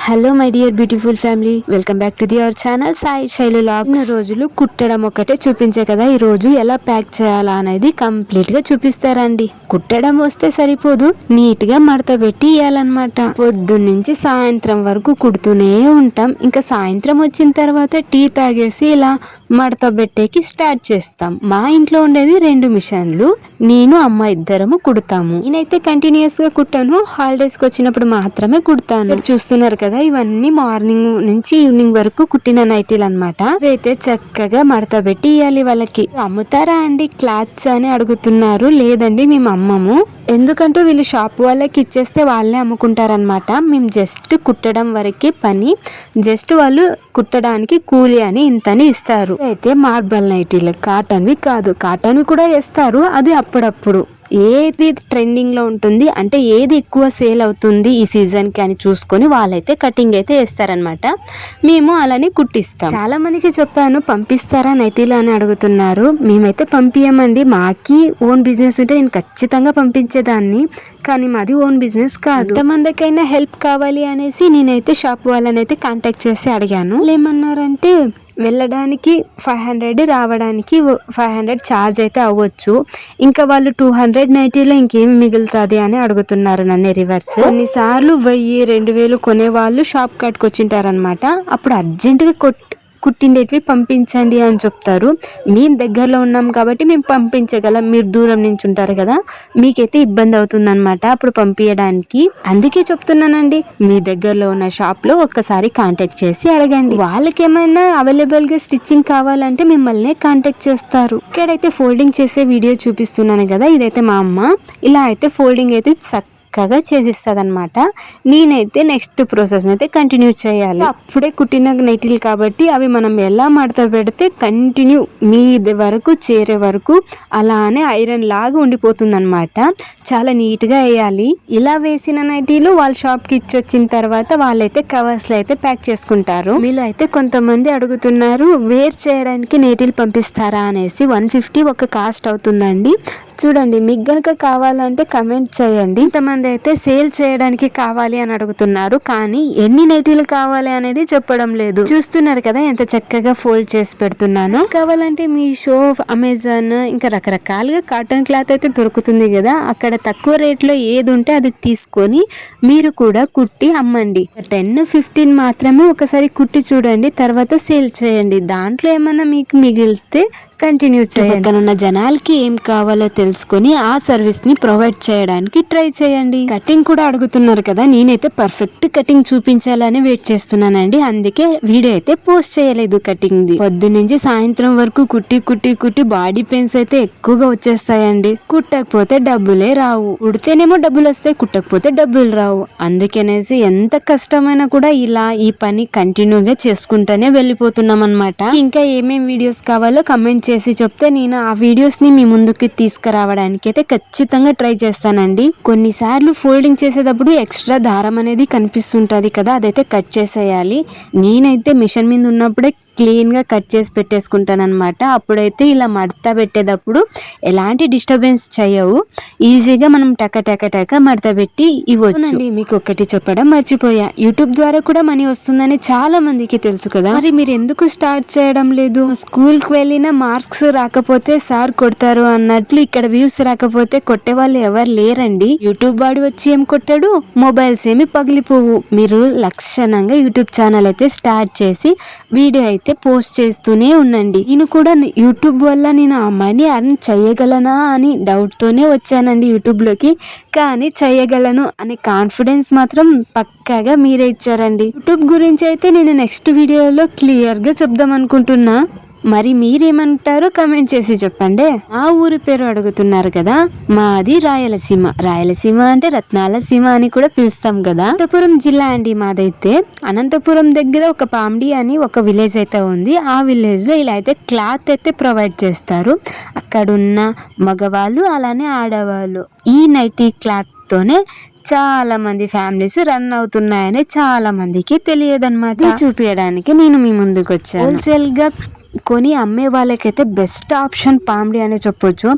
Hello my dear beautiful family, welcome back to our channel Sai Shailu vlogs. ఇన్ని రోజులు కుట్టడం ఒకటే చూపించే కదా, ఈ రోజు ఎలా ప్యాక్ చేయాలా అనేది కంప్లీట్ గా చూపిస్తారండి. కుట్టడం వస్తే సరిపోదు, నీట్ గా మడత పెట్టి ఇవ్వాలన్నమాట. పొద్దున్నుంచి సాయంత్రం వరకు కుడుతూనే ఉంటాం. ఇంకా సాయంత్రం వచ్చిన తర్వాత టీ తాగేసి ఇలా మడత పెట్టేకి స్టార్ట్ చేస్తాం. మా ఇంట్లో ఉండేది 2 మిషన్లు, నేను అమ్మ ఇద్దరము కుడతాము. నేనైతే కంటిన్యూస్ గా కుట్టాను, హాలిడేస్ కి వచ్చినప్పుడు మాత్రమే కుడతాను. చూస్తున్నారు కదా, ఇవన్నీ మార్నింగ్ నుంచి ఈవినింగ్ వరకు కుట్టిన నైటీలు అన్నమాట. అయితే చక్కగా మడత పెట్టి ఇవ్వాలి. వాళ్ళకి అమ్ముతారా అండి క్లాత్స్ అని అడుగుతున్నారు. లేదండి, మేము అమ్మము. ఎందుకంటే వీళ్ళు షాప్ వాళ్ళకి ఇచ్చేస్తే వాళ్ళే అమ్ముకుంటారనమాట. మేము జస్ట్ కుట్టడం వరకే పని, జస్ట్ వాళ్ళు కుట్టడానికి కూలి అని ఇంతని ఇస్తారు. అయితే మార్బల్ నైటీలు కాటన్వి కాదు, కాటన్వి కూడా వేస్తారు, అది అప్పుడప్పుడు. ఏది ట్రెండింగ్ లో ఉంటుంది అంటే ఏది ఎక్కువ సేల్ అవుతుంది ఈ సీజన్ కి అని చూసుకొని వాళ్ళైతే కటింగ్ అయితే వేస్తారనమాట. మేము అలానే కుట్టిస్తాం. చాలా మందికి చెప్పాను పంపిస్తారా నైటీలు అని అడుగుతున్నారు. మేమైతే పంపించమండి, మాకి ఓన్ బిజినెస్ ఉంటే నేను ఖచ్చితంగా పంపించేదాన్ని, కానీ మాది ఓన్ బిజినెస్ కాదు. ఎంతమందికైనా హెల్ప్ కావాలి అనేసి నేనైతే షాప్ వాళ్ళని అయితే కాంటాక్ట్ చేసి అడిగాను. ఏమన్నారంటే వెళ్ళడానికి 500, రావడానికి 500 ఛార్జ్ అయితే అవ్వచ్చు, ఇంకా వాళ్ళు 200 నైటీలో ఇంకేం మిగులుతుంది అని అడుగుతున్నారు నన్ను రివర్స్. కొన్నిసార్లు 1000-2000 కొనే వాళ్ళు షాప్ కట్టుకొచ్చింటారనమాట. అప్పుడు అర్జెంటుగా కుట్టిండేటివి పంపించండి అని చెప్తారు. మేము దగ్గరలో ఉన్నాం కాబట్టి మేము పంపించగలం, మీరు దూరం నుంచి ఉంటారు కదా, మీకైతే ఇబ్బంది అవుతుంది అనమాట అప్పుడు పంపించడానికి. అందుకే చెప్తున్నానండి, మీ దగ్గరలో ఉన్న షాప్ లో ఒక్కసారి కాంటాక్ట్ చేసి అడగండి. వాళ్ళకి ఏమైనా అవైలబుల్ గా స్టిచ్చింగ్ కావాలంటే మిమ్మల్ని కాంటాక్ట్ చేస్తారు. ఇక్కడైతే ఫోల్డింగ్ చేసే వీడియో చూపిస్తున్నాను కదా, ఇదైతే మా అమ్మ ఇలా అయితే ఫోల్డింగ్ అయితే చక్కగా చేసిస్తుంది అనమాట. నేనైతే నెక్స్ట్ ప్రాసెస్ అయితే కంటిన్యూ చేయాలి. అప్పుడే కుట్టిన నైటీలు కాబట్టి అవి మనం ఎలా మడత పెడితే కంటిన్యూ మీది వరకు చేరే వరకు అలానే ఐరన్ లాగా ఉండిపోతుంది అనమాట. చాలా నీట్ గా వేయాలి. ఇలా వేసిన నైటీలు వాళ్ళ షాప్ కి ఇచ్చొచ్చిన తర్వాత వాళ్ళైతే కవర్స్ లో అయితే ప్యాక్ చేసుకుంటారు. మీలో అయితే కొంతమంది అడుగుతున్నారు వేర్ చేయడానికి నైటీలు పంపిస్తారా అనేసి. 150 ఒక కాస్ట్ అవుతుందండి. చూడండి, మీకు గనక కావాలంటే కమెంట్ చేయండి. ఇంతమంది అయితే సేల్ చేయడానికి కావాలి అని అడుగుతున్నారు, కానీ ఎన్ని నైటీలు కావాలి అనేది చెప్పడం లేదు. చూస్తున్నారు కదా ఎంత చక్కగా ఫోల్డ్ చేసి పెడుతున్నాను. కావాలంటే మీషో, అమెజాన్ ఇంకా రకరకాలుగా కాటన్ క్లాత్ అయితే దొరుకుతుంది కదా, అక్కడ తక్కువ రేట్లో ఏది ఉంటే అది తీసుకొని మీరు కూడా కుట్టి అమ్మండి. 10-15 మాత్రమే ఒకసారి కుట్టి చూడండి, తర్వాత సేల్ చేయండి. దాంట్లో ఏమన్నా మీకు మిగిలితే కంటిన్యూ చేయండి. ఉన్న జనాలకి ఏం కావాలో తెలుసుకొని ఆ సర్వీస్ ని ప్రొవైడ్ చేయడానికి ట్రై చేయండి. కటింగ్ కూడా అడుగుతున్నారు కదా, నేనైతే పర్ఫెక్ట్ కటింగ్ చూపించాలని వెయిట్ చేస్తున్నానండి. అందుకే వీడియో అయితే పోస్ట్ చేయలేదు కటింగ్ ది. పొద్దున్నుంచి సాయంత్రం వరకు కుట్టి బాడీ పెయిన్స్ అయితే ఎక్కువగా వచ్చేస్తాయండి. కుట్టకపోతే డబ్బులే రావు, కుడితేనేమో డబ్బులు వస్తాయి, కుట్టకపోతే డబ్బులు రావు. అందుకనేసి ఎంత కష్టమైనా కూడా ఇలా ఈ పని కంటిన్యూగా చేసుకుంటూనే వెళ్ళిపోతున్నాం అనమాట. ఇంకా ఏమేం వీడియోస్ కావాలో కమెంట్ చేసి చెప్తే నేను ఆ వీడియోస్ ని మీ ముందుకి తీసుకురావడానికి అయితే ఖచ్చితంగా ట్రై చేస్తానండి. కొన్నిసార్లు ఫోల్డింగ్ చేసేటప్పుడు ఎక్స్ట్రా దారం అనేది కనిపిస్తుంటది కదా, అదైతే కట్ చేసేయాలి. నేనైతే మిషన్ మీద ఉన్నప్పుడే క్లీన్ గా కట్ చేసి పెట్టేసుకుంటాను అనమాట. అప్పుడైతే ఇలా మడత పెట్టేటప్పుడు ఎలాంటి డిస్టర్బెన్స్ చేయవు, ఈజీగా మనం టక మడత పెట్టి ఇవ్వచ్చు. మీకు ఒకటి చెప్పడం మర్చిపోయా, యూట్యూబ్ ద్వారా కూడా మనీ వస్తుందని చాలా మందికి తెలుసు కదా, మరి మీరు ఎందుకు స్టార్ట్ చేయడం లేదు? స్కూల్ కి వెళ్ళిన మార్క్స్ రాకపోతే సార్ కొడతారు అన్నట్లు ఇక్కడ వ్యూస్ రాకపోతే కొట్టే వాళ్ళు ఎవరు లేరండి. యూట్యూబ్ వాడు వచ్చి ఏం కొట్టాడు, మొబైల్స్ ఏమి పగిలిపోవు. మీరు లక్షణంగా యూట్యూబ్ ఛానల్ అయితే స్టార్ట్ చేసి వీడియో అయితే పోస్ట్ చేస్తూనే ఉండండి. నేను కూడా యూట్యూబ్ వల్ల నేను ఆ మనీ అర్న్ చేయగలనా అని డౌట్ తోనే వచ్చానండి యూట్యూబ్ లోకి, కానీ చేయగలను అనే కాన్ఫిడెన్స్ మాత్రం పక్కాగా మీరే ఇచ్చారండి. యూట్యూబ్ గురించి అయితే నేను నెక్స్ట్ వీడియోలో క్లియర్ గా చెప్దాం అనుకుంటున్నా. మరి మీరేమంటారో కమెంట్ చేసి చెప్పండి. మా ఊరి పేరు అడుగుతున్నారు కదా, మాది రాయలసీమ. రాయలసీమ అంటే రత్నాల సీమ అని కూడా పిలుస్తాం కదా. అనంతపురం జిల్లా అండి మాదైతే. అనంతపురం దగ్గర ఒక పామ్డి అని ఒక విలేజ్ అయితే ఉంది. ఆ విలేజ్ లో ఇలా అయితే క్లాత్ అయితే ప్రొవైడ్ చేస్తారు. అక్కడున్న మగవాళ్ళు అలానే ఆడవాళ్ళు ఈ నైటీ క్లాత్ తోనే చాలా మంది ఫ్యామిలీస్ రన్ అవుతున్నాయని చాలా మందికి తెలియదన్నమాట. చూపించడానికి నేను మీ ముందుకు వచ్చాను. హోల్సేల్ గా కొని అమ్మే వాళ్ళకైతే బెస్ట్ ఆప్షన్ పామ్డి అని చెప్పొచ్చు.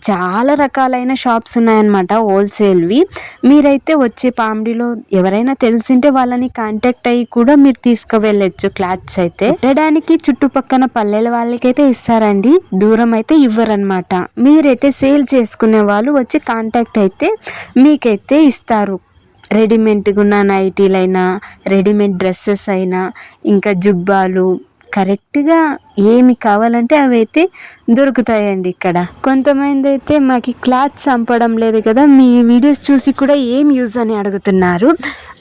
చాలా రకాలైన షాప్స్ ఉన్నాయన్నమాట హోల్సేల్వి. మీరైతే వచ్చే పామిడిలో ఎవరైనా తెలిసింటే వాళ్ళని కాంటాక్ట్ అయ్యి కూడా మీరు తీసుకువెళ్ళచ్చు. క్లాత్స్ అయితే కుట్టడానికి చుట్టుపక్కల పల్లెల వాళ్ళకైతే ఇస్తారండి, దూరం అయితే ఇవ్వరనమాట. మీరైతే సేల్ చేసుకునే వాళ్ళు వచ్చి కాంటాక్ట్ అయితే మీకైతే ఇస్తారు. రెడీమేడ్గా ఉన్న నైటీలైనా, రెడీమేడ్ డ్రెస్సెస్ అయినా, ఇంకా జుబ్బాలు, కరెక్ట్గా ఏమి కావాలంటే అవి అయితే దొరుకుతాయండి ఇక్కడ. కొంతమంది అయితే మాకు క్లాత్స్ చంపడం లేదు కదా, మీ వీడియోస్ చూసి కూడా ఏం యూజ్ అని అడుగుతున్నారు.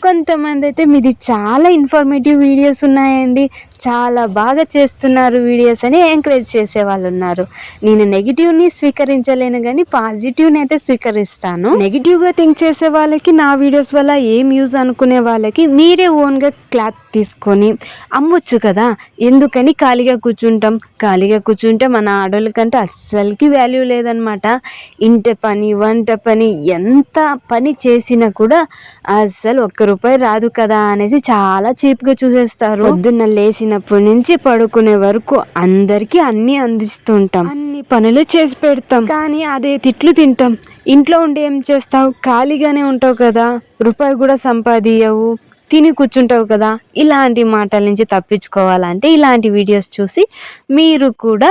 కొంతమంది అయితే మీది చాలా ఇన్ఫర్మేటివ్ వీడియోస్ ఉన్నాయండి, చాలా బాగా చేస్తున్నారు వీడియోస్ అని ఎంకరేజ్ చేసే వాళ్ళు ఉన్నారు. నేను నెగిటివ్ని స్వీకరించలేను కానీ పాజిటివ్ని అయితే స్వీకరిస్తాను. నెగిటివ్గా థింక్ చేసే వాళ్ళకి నా వీడియోస్ వల్ల ఏం యూజ్ అనుకునే వాళ్ళకి మీరే ఓన్గా క్లాత్ తీసుకొని అమ్మొచ్చు కదా, ఎందుకని ఖాళీగా కూర్చుంటే మన ఆడోళ్ళకంటే అస్సలకి వాల్యూ లేదనమాట. ఇంటి పని, వంట పని, ఎంత పని చేసినా కూడా అస్సలు ₹1 రాదు కదా అనేసి చాలా చీప్గా చూసేస్తారు. పొద్దున్న లేచినప్పటి నుంచి పడుకునే వరకు అందరికీ అన్నీ అందిస్తుంటాం, అన్ని పనులు చేసి పెడతాం, కానీ అదే తిట్లు తింటాం. ఇంట్లో ఉండి ఏం చేస్తావు, ఖాళీగానే ఉంటావు కదా, రూపాయి కూడా సంపాదించవు, తిని కూర్చుంటావు కదా. ఇలాంటి మాటల నుంచి తప్పించుకోవాలంటే ఇలాంటి వీడియోస్ చూసి మీరు కూడా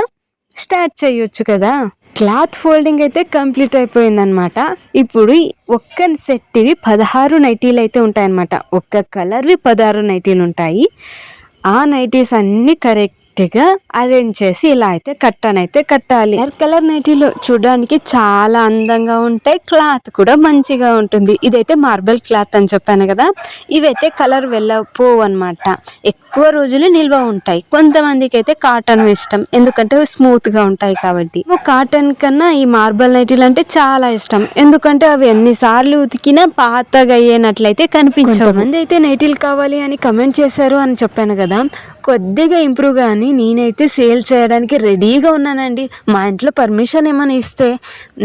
స్టార్ట్ చేయొచ్చు కదా. క్లాత్ ఫోల్డింగ్ అయితే కంప్లీట్ అయిపోయిందనమాట. ఇప్పుడు ఒక్క సెట్వి 16 నైటీలు అయితే ఉంటాయన్నమాట. ఒక్క కలర్వి 16 నైటీలు ఉంటాయి. ఆ నైటీస్ అన్ని కరెక్ట్గా అరేంజ్ చేసి ఇలా అయితే కట్టనైతే కట్టాలి. కలర్ నైటీలు చూడడానికి చాలా అందంగా ఉంటాయి, క్లాత్ కూడా మంచిగా ఉంటుంది. ఇదైతే మార్బల్ క్లాత్ అని చెప్పాను కదా, ఇవైతే కలర్ వెళ్ళపోవు అనమాట, ఎక్కువ రోజులు నిల్వ ఉంటాయి. కొంతమందికి అయితే కాటన్ ఇష్టం, ఎందుకంటే స్మూత్గా ఉంటాయి కాబట్టి. కాటన్ కన్నా ఈ మార్బల్ నైటీలు అంటే చాలా ఇష్టం, ఎందుకంటే అవి ఎన్నిసార్లు ఉతికినా పాతగా అయ్యేనట్లయితే కనిపించవు. కొంతమంది అయితే నైటీలు కావాలి అని కమెంట్ చేశారు అని చెప్పాను కదా, కొద్దిగా ఇంప్రూవ్ కానీ నేనైతే సేల్ చేయడానికి రెడీగా ఉన్నానండి. మా ఇంట్లో పర్మిషన్ ఏమైనా ఇస్తే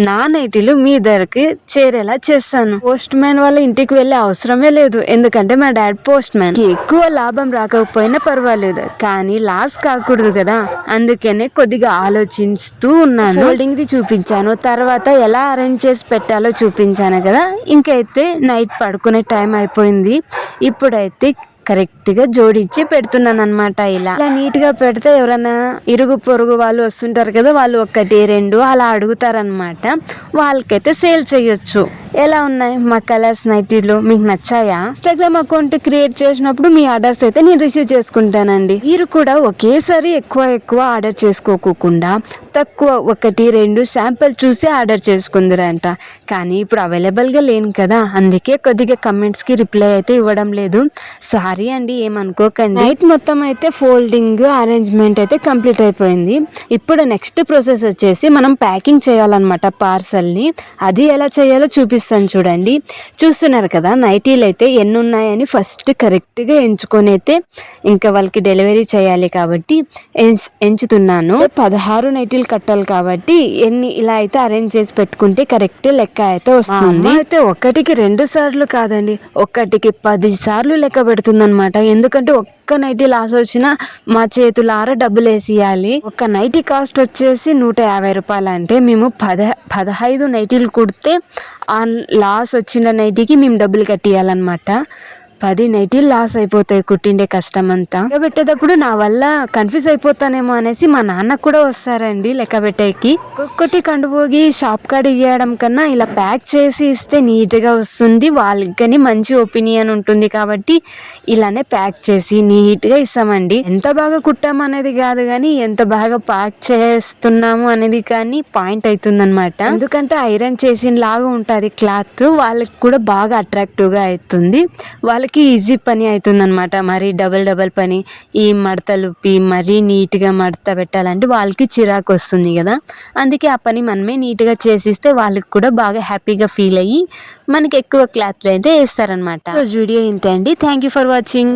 నా నైటీలు మీ ధరకి చేరేలా చేస్తాను. పోస్ట్ మ్యాన్ వాళ్ళ ఇంటికి వెళ్ళే అవసరమే లేదు, ఎందుకంటే మా డాడ్ పోస్ట్ మ్యాన్. ఎక్కువ లాభం రాకపోయినా పర్వాలేదు, కానీ లాస్ కాకూడదు కదా, అందుకనే కొద్దిగా ఆలోచిస్తూ ఉన్నాను. ఫోల్డింగ్ది చూపించాను, తర్వాత ఎలా అరేంజ్ చేసి పెట్టాలో చూపించాను కదా. ఇంకైతే నైట్ పడుకునే టైం అయిపోయింది. ఇప్పుడైతే కరెక్ట్గా జోడించి పెడుతున్నాను అనమాట. ఇలా నీట్గా పెడితే ఎవరైనా ఇరుగు పొరుగు వాళ్ళు వస్తుంటారు కదా, వాళ్ళు 1, 2 అలా అడుగుతారనమాట. వాళ్ళకైతే సేల్ చేయొచ్చు. ఎలా ఉన్నాయి మా కలర్స్ నైటీలు, మీకు నచ్చాయా? ఇన్స్టాగ్రామ్ అకౌంట్ క్రియేట్ చేసినప్పుడు మీ ఆర్డర్స్ అయితే నేను రిసీవ్ చేసుకుంటానండి. మీరు కూడా ఒకేసారి ఎక్కువ ఆర్డర్ చేసుకోకుండా తక్కువ 1, 2 శాంపిల్ చూసి ఆర్డర్ చేసుకుందరంట. కానీ ఇప్పుడు అవైలబుల్గా లేను కదా, అందుకే కొద్దిగా కమెంట్స్కి రిప్లై అయితే ఇవ్వడం లేదు. సారీ అండి, ఏమనుకోకండి. నైట్ మొత్తం అయితే ఫోల్డింగ్ అరేంజ్మెంట్ అయితే కంప్లీట్ అయిపోయింది. ఇప్పుడు నెక్స్ట్ ప్రాసెస్ వచ్చేసి మనం ప్యాకింగ్ చేయాలన్నమాట పార్సల్ని. అది ఎలా చేయాలో చూపిస్తాను చూడండి. చూస్తున్నారు కదా, నైటీలు అయితే ఎన్ని ఉన్నాయని ఫస్ట్ కరెక్ట్గా ఎంచుకొని అయితే ఇంకా వాళ్ళకి డెలివరీ చేయాలి కాబట్టి ఎంచుతున్నాను. 16 నైటీలు కట్టాలి కాబట్టి ఎన్ని ఇలా అయితే అరేంజ్ చేసి పెట్టుకుంటే కరెక్ట్ లెక్క అయితే వస్తుంది. అయితే 1కి 2 సార్లు కాదండి, 1కి 10 సార్లు లెక్క పెడుతుందన్నమాట. ఎందుకంటే ఒక్క నైటీ లాస్ వచ్చినా మా చేతులారా డబ్బులు వేసియాలి. ఒక నైటీ కాస్ట్ వచ్చేసి ₹150 అంటే మేము 15 నైటీలు కుడితే ఆ లాస్ వచ్చిన నైటీకి మేము డబ్బులు కట్టియాలన్నమాట. 10 నైటీలు లాస్ అయిపోతాయి కుట్టిండే కష్టం అంతా. లెక్క పెట్టేటప్పుడు నా వల్ల కన్ఫ్యూజ్ అయిపోతానేమో అనేసి మా నాన్న కూడా వస్తారండి లెక్క పెట్టేకి. ఒక్కొక్కటి కండుపోగి షాప్ కాడ ఇవ్వడం కన్నా ఇలా ప్యాక్ చేసి ఇస్తే నీట్గా వస్తుంది, వాళ్ళకి మంచి ఒపీనియన్ ఉంటుంది కాబట్టి ఇలానే ప్యాక్ చేసి నీట్గా ఇస్తామండి. ఎంత బాగా కుట్టాము అనేది కాదు కానీ ఎంత బాగా ప్యాక్ చేస్తున్నాము అనేది కానీ పాయింట్ అవుతుందన్నమాట. ఎందుకంటే ఐరన్ చేసిన లాగా ఉంటుంది క్లాత్, వాళ్ళకి కూడా బాగా అట్రాక్టివ్గా అవుతుంది, వాళ్ళకి ఈజీ పని అవుతుంది అనమాట. మరి డబల్ పని ఈ మడతలు మరీ నీట్గా మడత పెట్టాలంటే వాళ్ళకి చిరాకు వస్తుంది కదా, అందుకే ఆ పని మనమే నీట్గా చేసిస్తే వాళ్ళకి కూడా బాగా హ్యాపీగా ఫీల్ అయ్యి మనకి ఎక్కువ క్లాత్లు అయితే వేస్తారనమాట. వీడియో ఇంతే అండి. Thank you for watching.